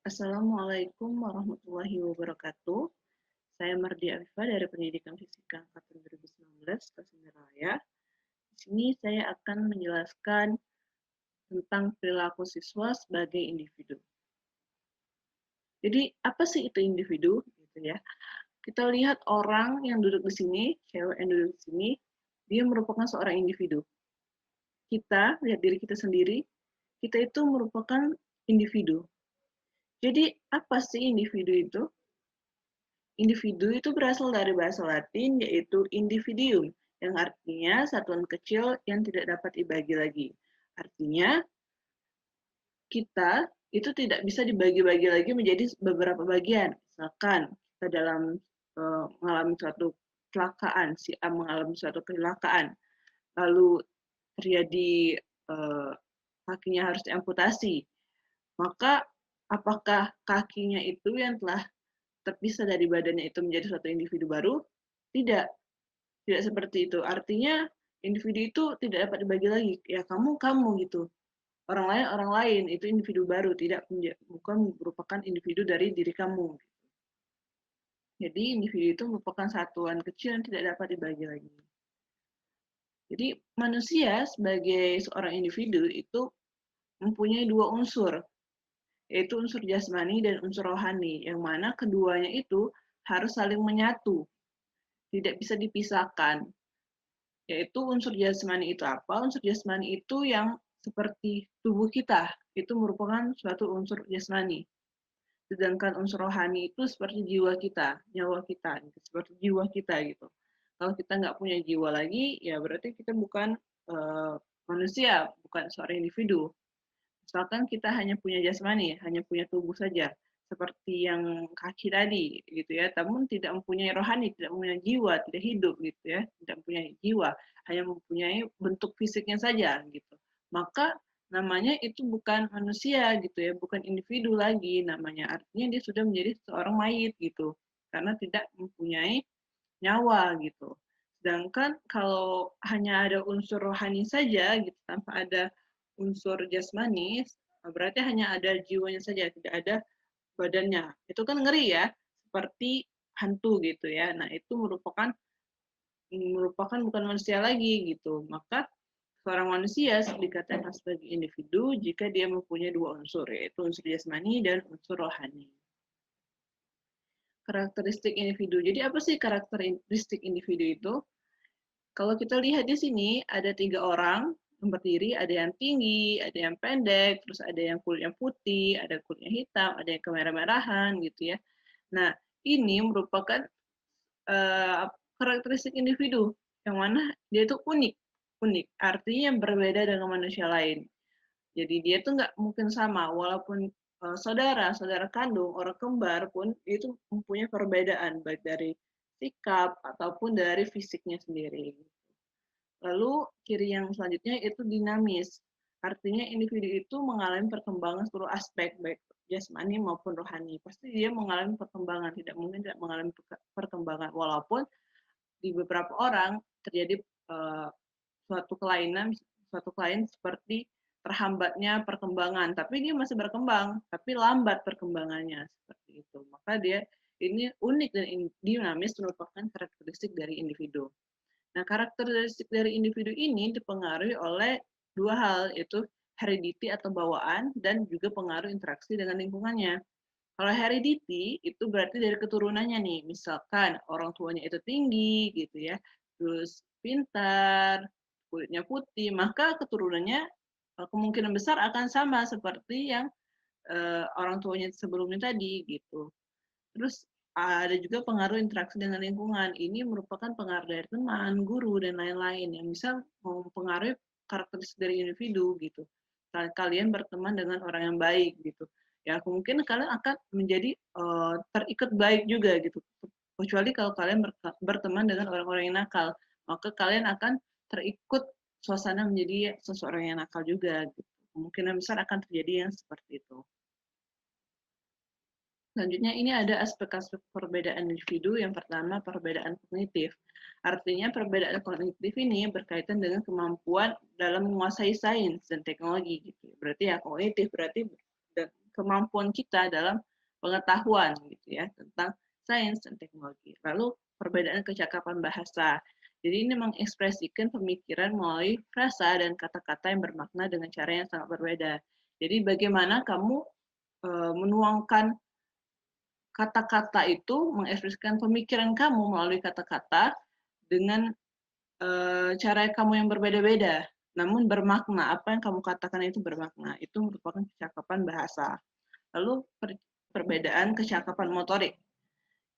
Assalamualaikum warahmatullahi wabarakatuh. Saya Mardia Afifa dari Pendidikan Fisika Angkatan 2019, Tasikmalaya. Di sini saya akan menjelaskan tentang perilaku siswa sebagai individu. Jadi, apa sih itu individu? Gitu ya. Kita lihat orang yang duduk di sini, cewek yang duduk di sini, dia merupakan seorang individu. Kita, lihat diri kita sendiri, kita itu merupakan individu. Jadi, apa sih individu itu? Individu itu berasal dari bahasa Latin yaitu individuum, yang artinya satuan kecil yang tidak dapat dibagi lagi. Artinya, kita itu tidak bisa dibagi-bagi lagi menjadi beberapa bagian. Misalkan kita dalam mengalami suatu kecelakaan, si A mengalami suatu kecelakaan, lalu terjadi kakinya harus diamputasi, maka apakah kakinya itu yang telah terpisah dari badannya itu menjadi suatu individu baru? Tidak, tidak seperti itu. Artinya individu itu tidak dapat dibagi lagi. Ya kamu gitu. Orang lain itu individu baru, tidak bukan merupakan individu dari diri kamu. Jadi individu itu merupakan satuan kecil yang tidak dapat dibagi lagi. Jadi manusia sebagai seorang individu itu mempunyai dua unsur, yaitu unsur jasmani dan unsur rohani, yang mana keduanya itu harus saling menyatu, tidak bisa dipisahkan. Yaitu unsur jasmani itu apa? Unsur jasmani itu yang seperti tubuh kita, itu merupakan suatu unsur jasmani. Sedangkan unsur rohani itu seperti jiwa kita, nyawa kita, seperti jiwa kita gitu. Kalau kita nggak punya jiwa lagi, ya berarti kita bukan manusia, bukan seorang individu. Misalkan kita hanya punya jasmani, hanya punya tubuh saja, seperti yang kaki tadi gitu ya, namun tidak mempunyai rohani, tidak mempunyai jiwa, tidak hidup gitu ya, tidak mempunyai jiwa, hanya mempunyai bentuk fisiknya saja gitu. Maka namanya itu bukan manusia gitu ya, bukan individu lagi namanya. Artinya dia sudah menjadi seorang mayit gitu, karena tidak mempunyai nyawa gitu. Sedangkan kalau hanya ada unsur rohani saja gitu, tanpa ada unsur jasmani, berarti hanya ada jiwanya saja, tidak ada badannya. Itu kan ngeri ya, seperti hantu gitu ya. Nah, itu merupakan bukan manusia lagi gitu. Maka seorang manusia dikatakan sebagai individu jika dia mempunyai dua unsur, yaitu unsur jasmani dan unsur rohani. Karakteristik individu. Jadi apa sih karakteristik individu itu? Kalau kita lihat di sini ada 3 orang yang berdiri, ada yang tinggi, ada yang pendek, terus ada yang kulitnya putih, ada kulitnya hitam, ada yang kemerah-merahan gitu ya. Nah, ini merupakan karakteristik individu yang mana dia itu unik, unik. Artinya berbeda dengan manusia lain. Jadi dia tuh nggak mungkin sama, walaupun saudara, saudara kandung, orang kembar pun itu mempunyai perbedaan baik dari sikap ataupun dari fisiknya sendiri. Lalu ciri yang selanjutnya itu dinamis. Artinya individu itu mengalami perkembangan seluruh aspek, baik jasmani maupun rohani. Pasti dia mengalami perkembangan, tidak mungkin tidak mengalami perkembangan. Walaupun di beberapa orang terjadi suatu kelainan seperti terhambatnya perkembangan, tapi dia masih berkembang, tapi lambat perkembangannya seperti itu. Maka dia ini unik dan dinamis merupakan karakteristik dari individu. Nah, karakteristik dari individu ini dipengaruhi oleh dua hal, yaitu heredity atau bawaan dan juga pengaruh interaksi dengan lingkungannya. Kalau heredity itu berarti dari keturunannya nih, misalkan orang tuanya itu tinggi gitu ya, terus pintar, kulitnya putih, maka keturunannya kemungkinan besar akan sama seperti yang orang tuanya sebelumnya tadi gitu. Terus ada juga pengaruh interaksi dengan lingkungan. Ini merupakan pengaruh dari teman, guru, dan lain-lain yang bisa mempengaruhi karakteristik dari individu gitu. Kalian berteman dengan orang yang baik gitu. Ya kemungkinan kalian akan menjadi terikat baik juga gitu. Kecuali kalau kalian berteman dengan orang-orang yang nakal, maka kalian akan terikut suasana menjadi seseorang yang nakal juga gitu. Kemungkinan besar akan terjadi yang seperti itu. Selanjutnya ini ada aspek-aspek perbedaan individu. Yang pertama perbedaan kognitif. Artinya perbedaan kognitif ini berkaitan dengan kemampuan dalam menguasai sains dan teknologi gitu. Berarti ya kognitif berarti kemampuan kita dalam pengetahuan gitu ya tentang sains dan teknologi. Lalu perbedaan kecakapan bahasa. Jadi ini mengekspresikan pemikiran melalui frasa dan kata-kata yang bermakna dengan cara yang sangat berbeda. Jadi bagaimana kamu menuangkan kata-kata itu, mengekspresikan pemikiran kamu melalui kata-kata dengan cara kamu yang berbeda-beda, namun bermakna. Apa yang kamu katakan itu bermakna. Itu merupakan kecakapan bahasa. Lalu perbedaan kecakapan motorik,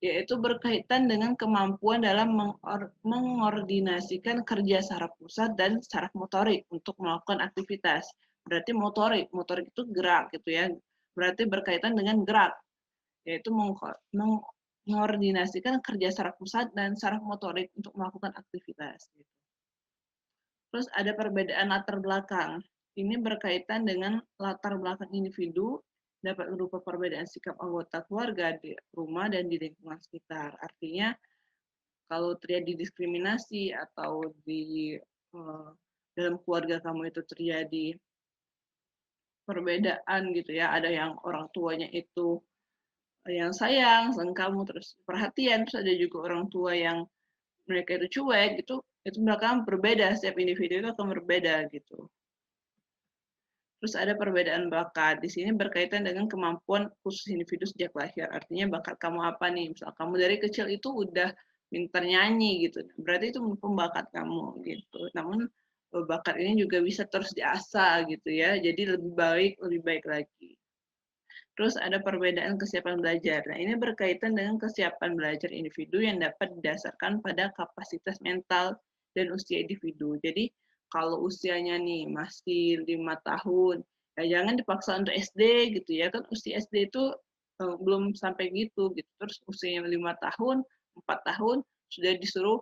yaitu berkaitan dengan kemampuan dalam mengordinasikan kerja saraf pusat dan saraf motorik untuk melakukan aktivitas. Berarti motorik itu gerak gitu ya. Berarti berkaitan dengan gerak, yaitu mengordinasikan kerja saraf pusat dan saraf motorik untuk melakukan aktivitas. Terus ada perbedaan latar belakang. Ini berkaitan dengan latar belakang individu, dapat berupa perbedaan sikap anggota keluarga di rumah dan di lingkungan sekitar. Artinya, kalau terjadi diskriminasi atau di dalam keluarga kamu itu terjadi perbedaan gitu ya, ada yang orang tuanya itu yang sayang sama kamu, terus perhatian, terus ada juga orang tua yang mereka itu cuek gitu, itu mereka berbeda, setiap individu itu akan berbeda gitu. Terus ada perbedaan bakat. Di sini berkaitan dengan kemampuan khusus individu sejak lahir. Artinya bakat kamu apa nih? Misal kamu dari kecil itu udah pintar nyanyi gitu. Berarti itu bakat kamu gitu. Namun bakat ini juga bisa terus diasah gitu ya. Jadi lebih baik lagi. Terus ada perbedaan kesiapan belajar. Nah, ini berkaitan dengan kesiapan belajar individu yang dapat didasarkan pada kapasitas mental dan usia individu. Jadi, kalau usianya nih masih 5 tahun, ya jangan dipaksa untuk SD gitu ya, kan usia SD itu belum sampai gitu. Terus usianya 5 tahun, 4 tahun, sudah disuruh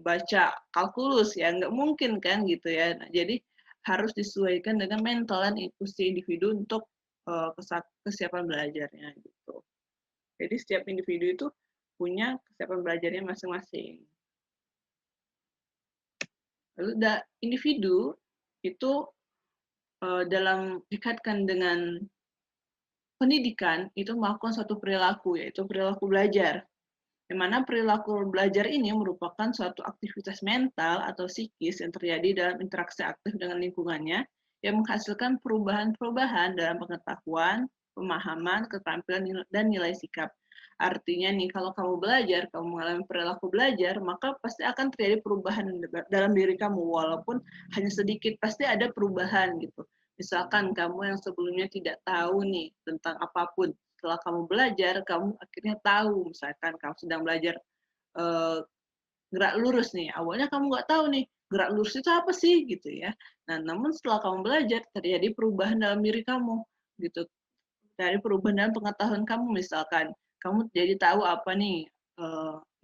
baca kalkulus, ya nggak mungkin kan gitu ya. Nah, jadi harus disesuaikan dengan mental dan usia individu untuk kesiapan belajarnya gitu. Jadi setiap individu itu punya kesiapan belajarnya masing-masing. Lalu individu itu dalam dikaitkan dengan pendidikan itu melakukan suatu perilaku, yaitu perilaku belajar. Di mana perilaku belajar ini merupakan suatu aktivitas mental atau psikis yang terjadi dalam interaksi aktif dengan lingkungannya yang menghasilkan perubahan-perubahan dalam pengetahuan, pemahaman, keterampilan, dan nilai sikap. Artinya nih, kalau kamu belajar, kamu mengalami perilaku belajar, maka pasti akan terjadi perubahan dalam diri kamu, walaupun hanya sedikit, pasti ada perubahan gitu. Misalkan kamu yang sebelumnya tidak tahu nih tentang apapun, setelah kamu belajar, kamu akhirnya tahu. Misalkan kamu sedang belajar gerak lurus nih, awalnya kamu nggak tahu nih, gerak lurus itu apa sih gitu ya. Nah, namun setelah kamu belajar, terjadi perubahan dalam diri kamu gitu. Dari perubahan dalam pengetahuan kamu, misalkan kamu jadi tahu apa nih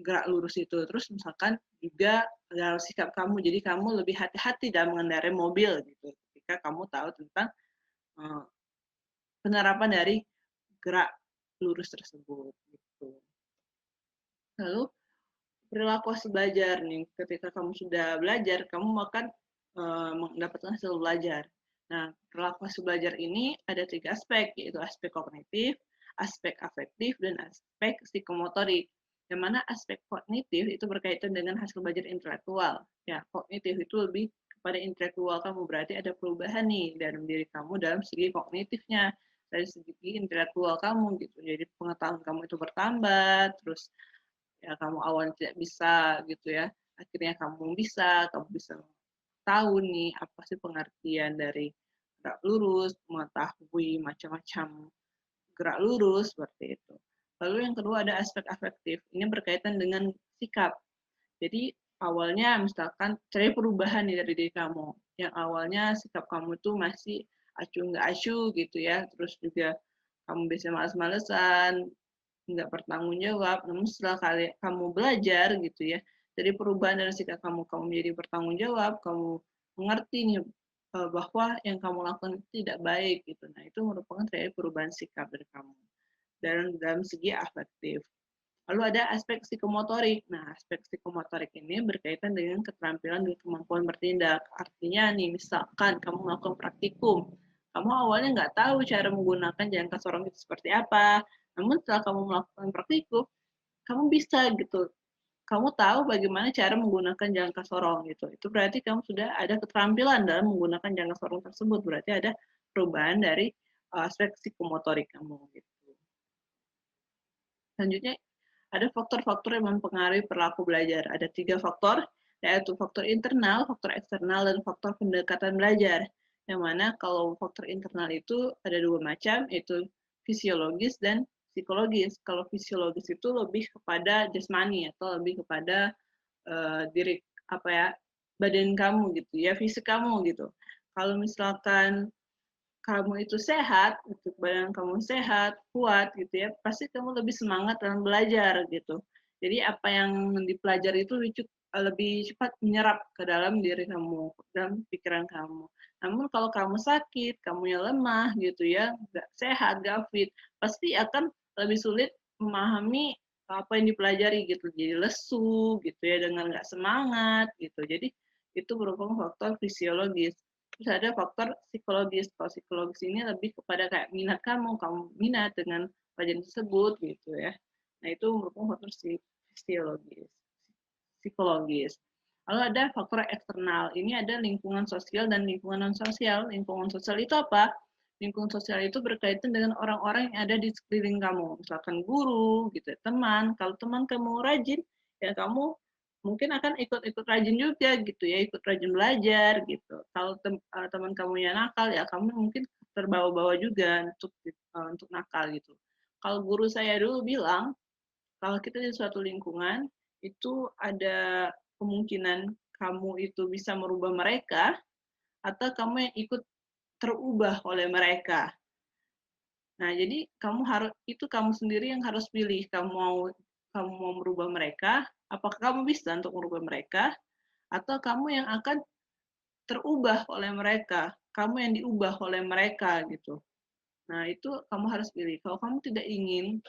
gerak lurus itu. Terus misalkan juga dalam sikap kamu, jadi kamu lebih hati-hati dalam mengendarai mobil gitu. Ketika kamu tahu tentang penerapan dari gerak lurus tersebut gitu. Lalu perilaku hasil belajar nih, ketika kamu sudah belajar, kamu akan mendapatkan hasil belajar. Nah, perilaku hasil belajar ini ada 3 aspek, yaitu aspek kognitif, aspek afektif, dan aspek psikomotorik. Yang mana aspek kognitif itu berkaitan dengan hasil belajar intelektual. Ya, kognitif itu lebih kepada intelektual kamu, berarti ada perubahan nih dalam diri kamu dalam segi kognitifnya, dari segi intelektual kamu gitu. Jadi pengetahuan kamu itu bertambah, terus ya kamu awalnya tidak bisa gitu ya, akhirnya kamu bisa tahu nih apa sih pengertian dari gerak lurus, mengetahui macam-macam gerak lurus seperti itu. Lalu yang kedua ada aspek afektif. Ini berkaitan dengan sikap. Jadi awalnya misalkan cari perubahan nih dari diri kamu. Yang awalnya sikap kamu tuh masih acuh nggak acuh gitu ya. Terus juga kamu bisa males-malesan, nggak bertanggung jawab. Namun setelah kamu belajar gitu ya, dari perubahan dari sikap kamu menjadi bertanggung jawab, kamu mengerti nih bahwa yang kamu lakukan tidak baik gitu. Nah, itu merupakan terjadi perubahan sikap dari kamu. Dan dalam segi afektif. Lalu ada aspek psikomotorik. Nah, aspek psikomotorik ini berkaitan dengan keterampilan dan kemampuan bertindak. Artinya nih, misalkan kamu melakukan praktikum, Kamu awalnya nggak tahu cara menggunakan jangka sorong itu seperti apa, namun setelah kamu melakukan praktikum, kamu bisa gitu. Kamu tahu bagaimana cara menggunakan jangka sorong gitu. Itu berarti kamu sudah ada keterampilan dalam menggunakan jangka sorong tersebut. Berarti ada perubahan dari aspek psikomotorik kamu gitu. Selanjutnya ada faktor-faktor yang mempengaruhi perilaku belajar. Ada 3 faktor, yaitu faktor internal, faktor eksternal, dan faktor pendekatan belajar. Yang mana kalau faktor internal itu ada 2 macam, yaitu fisiologis dan psikologis. Kalau fisiologis itu lebih kepada jasmani atau lebih kepada diri apa ya, badan kamu gitu ya, fisik kamu gitu. Kalau misalkan kamu itu sehat, gitu, badan kamu sehat, kuat gitu ya, pasti kamu lebih semangat dalam belajar gitu. Jadi apa yang dipelajari itu lebih cepat menyerap ke dalam diri kamu, dalam pikiran kamu. Namun kalau kamu sakit, kamunya lemah gitu ya, nggak sehat, nggak fit, pasti akan lebih sulit memahami apa yang dipelajari gitu. Jadi lesu gitu ya, dengan nggak semangat gitu. Jadi itu merupakan faktor fisiologis. Terus ada faktor psikologis. Kalau psikologis ini lebih kepada kayak minat kamu minat dengan pelajaran tersebut gitu ya. Nah, itu merupakan faktor fisiologis, psikologis. Lalu ada faktor eksternal. Ini ada lingkungan sosial dan lingkungan non sosial. Lingkungan sosial itu apa? Lingkungan sosial itu berkaitan dengan orang-orang yang ada di sekeliling kamu. Misalkan guru, gitu, teman. Kalau teman kamu rajin, ya kamu mungkin akan ikut-ikut rajin juga gitu ya, ikut rajin belajar gitu. Kalau teman kamu yang nakal ya kamu mungkin terbawa-bawa juga untuk nakal gitu. Kalau guru saya dulu bilang, kalau kita di suatu lingkungan itu ada kemungkinan kamu itu bisa merubah mereka atau kamu yang ikut terubah oleh mereka. Nah, jadi kamu sendiri yang harus pilih kamu mau merubah mereka, apakah kamu bisa untuk merubah mereka atau kamu yang akan terubah oleh mereka, kamu yang diubah oleh mereka gitu. Nah, itu kamu harus pilih. Kalau kamu tidak ingin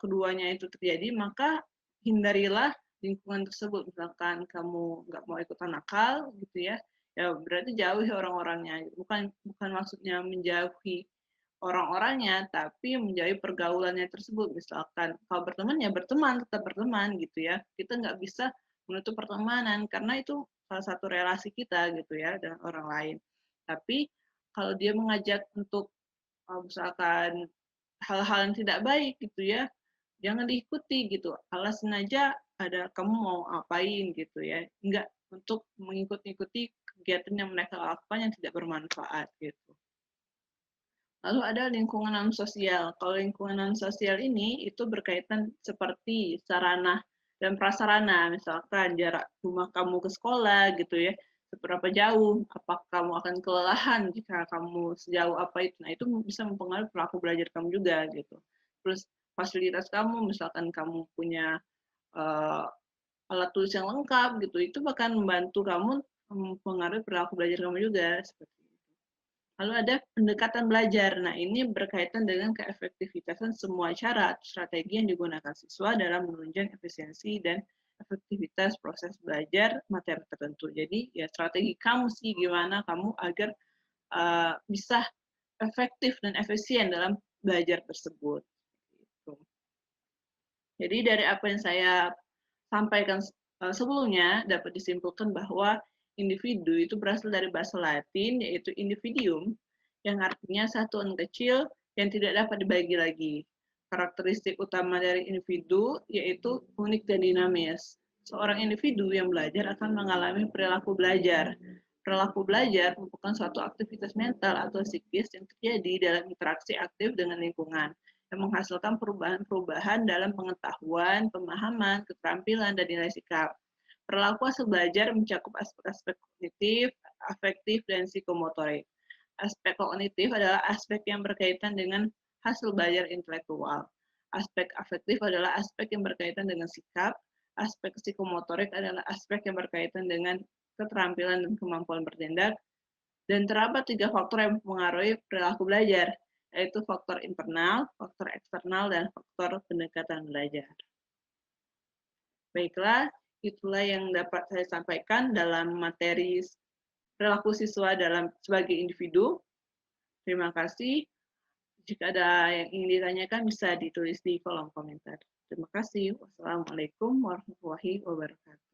keduanya itu terjadi, maka hindarilah lingkungan tersebut. Misalkan kamu nggak mau ikutan nakal gitu ya, ya berarti jauhi orang-orangnya. Bukan bukan maksudnya menjauhi orang-orangnya, tapi menjauhi pergaulannya tersebut. Misalkan kalau berteman ya berteman, tetap berteman gitu ya. Kita nggak bisa menutup pertemanan karena itu salah satu relasi kita gitu ya dengan orang lain. Tapi kalau dia mengajak untuk misalkan hal-hal yang tidak baik gitu ya, jangan diikuti gitu. Alasan aja ada kamu mau ngapain gitu ya, enggak untuk mengikuti kegiatan yang mereka lakukan yang tidak bermanfaat gitu. Lalu ada lingkungan non sosial. Kalau lingkungan non sosial ini itu berkaitan seperti sarana dan prasarana, misalkan jarak rumah kamu ke sekolah gitu ya, seberapa jauh, apakah kamu akan kelelahan jika kamu sejauh apa itu. Nah, itu bisa mempengaruhi perilaku belajar kamu juga gitu. Terus fasilitas kamu, misalkan kamu punya uh, alat tulis yang lengkap gitu, itu bahkan membantu kamu mempengaruhi perilaku belajar kamu juga seperti itu. Lalu ada pendekatan belajar. Nah, ini berkaitan dengan keefektivitasan semua cara atau strategi yang digunakan siswa dalam menunjang efisiensi dan efektivitas proses belajar materi tertentu. Jadi, ya strategi kamu sih gimana kamu agar bisa efektif dan efisien dalam belajar tersebut. Gitu. Jadi dari apa yang saya sampaikan sebelumnya dapat disimpulkan bahwa individu itu berasal dari bahasa Latin yaitu individuum yang artinya satuan kecil yang tidak dapat dibagi lagi. Karakteristik utama dari individu yaitu unik dan dinamis. Seorang individu yang belajar akan mengalami perilaku belajar. Perilaku belajar merupakan suatu aktivitas mental atau psikis yang terjadi dalam interaksi aktif dengan lingkungan yang menghasilkan perubahan-perubahan dalam pengetahuan, pemahaman, keterampilan, dan nilai sikap. Perilaku hasil belajar mencakup aspek-aspek kognitif, afektif, dan psikomotorik. Aspek kognitif adalah aspek yang berkaitan dengan hasil belajar intelektual. Aspek afektif adalah aspek yang berkaitan dengan sikap. Aspek psikomotorik adalah aspek yang berkaitan dengan keterampilan dan kemampuan bertindak. Dan terdapat 3 faktor yang mempengaruhi perilaku belajar, yaitu faktor internal, faktor eksternal, dan faktor pendekatan belajar. Baiklah, itulah yang dapat saya sampaikan dalam materi perilaku siswa sebagai individu. Terima kasih. Jika ada yang ingin ditanyakan bisa ditulis di kolom komentar. Terima kasih. Wassalamualaikum warahmatullahi wabarakatuh.